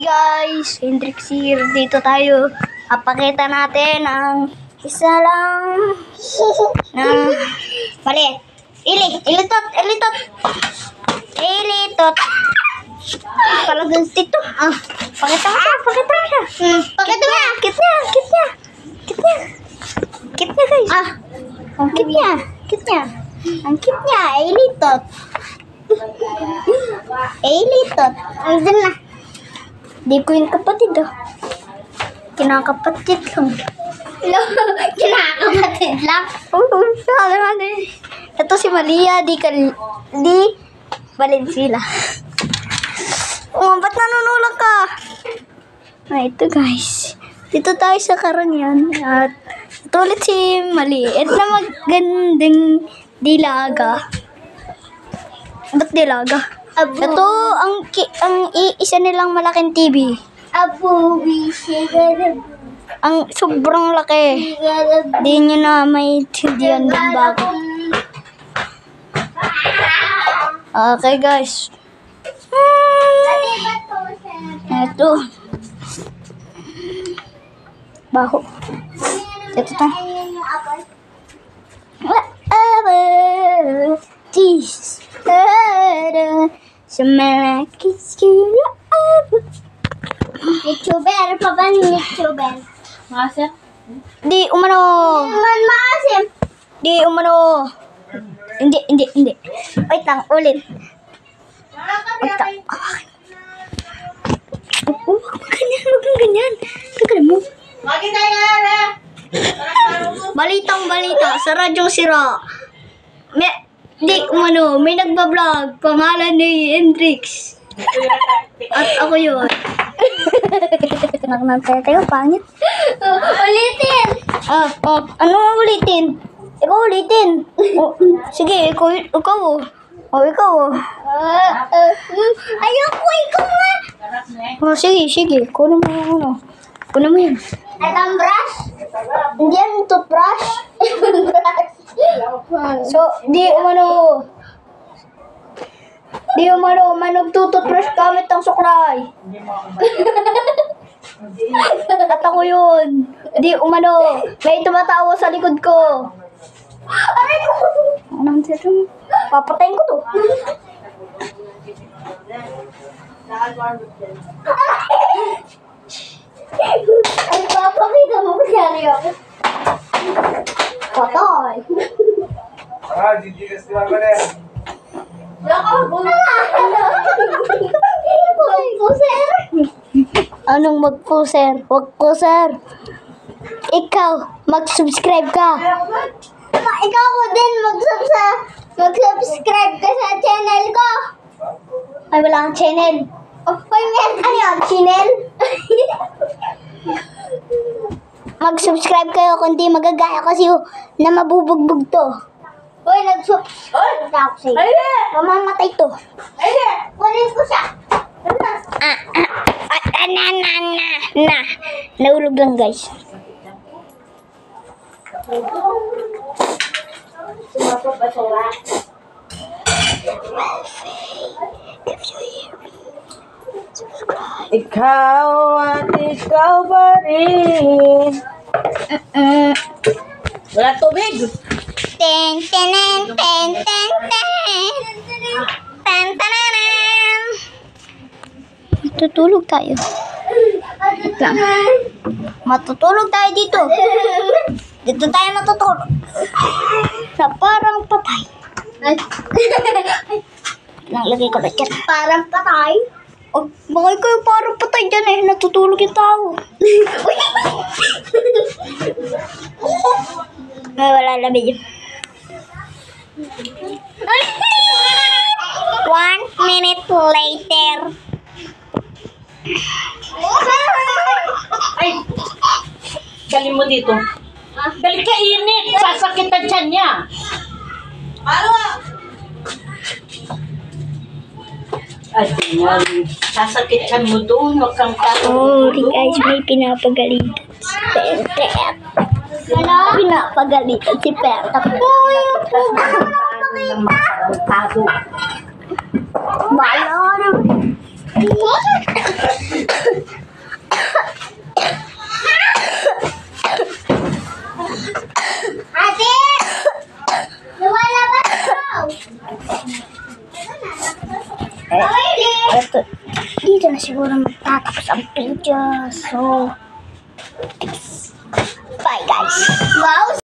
Guys, Hendrix here. Dito tayo. Papakita natin ang isa lang na mali. Ilitot. Parang dito. Pakita mo siya. Pakita mo. Kit niya guys. Ang kit niya. Ang kit niya. Ilitot. Andun na. Di ko yung kapatid Kinakapatid lang. Kinakapatid lang? Ito si Malia, di Valenzuela. Ba't nanunulang ka? Ito guys. Dito tayo sa Karanian. At ito ulit si Maliit na magandang dilaga. Ba't dilaga? Ito ang isa nilang malaking TV. Ang sobrang laki. Di nyo na may tindihan din bago. Okay guys. Ito. Baho. Ito ta. This. Sumalakis kira abo. YouTuber pa ba ni YouTuber? Masip? Di umano. Masip. Di umano. Hindi. Wait lang, ulit. Huwag ganyan. Tagal mo. Balitang-balita sa radyong sira. Di umano, may nagbablog. Pangalan ni Hendrix. At ako yun. Tayo, pangit. Ulitin! Ano ulitin? Ikaw ulitin. Sige, ikaw. Ikaw. Ayoko, ikaw nga. Sige. Kunin mo yan. Atang brush? Hindi yan, toothbrush. So, di umano, managtututbrush gamit ang suklay. At ako yun. Di umano, may tumatawa sa likod ko. Aray ko! Anong dito? Papatayin ko to. Ay, papakita mo ko yan yun. Patay. Didigas naman ba yan? Anong mag-poser? Wag poser. Ikaw, mag-subscribe ka. Ikaw din, mag-subscribe ka sa channel ko. Ay, wala kang channel. Ano yan? Channel? Mag-subscribe kayo kundi magagaya kasi na mabubugbog to. Uy, nag-subscribe ako sa'yo. Mamamatay to. Kunin ko siya. Nahulog lang guys. Ikaw at ikaw pa rin. Wala tubig. Ten. Matutulog tayo. Matutulog tayo dito. Dito tayo matutulog. Sa parang patay. Naglagay ko na dyan. Parang patay? Bakit kayo parang patay dyan eh? Natutulog yung tao. Ay, wala lamig yun. 1 minute later. Ay! Galing mo dito. Dali ka init! Sasakit ang tiyan niya! Ay, sasakit ka mo doon. Huwag kang Sorry guys, may pinapagalitan si Pertep. Pinapagalitan si Pertep. Bala. Ate! Lumalabas daw! Dito na siguro magtatapos ang video. So, peace. Bye guys. Wow!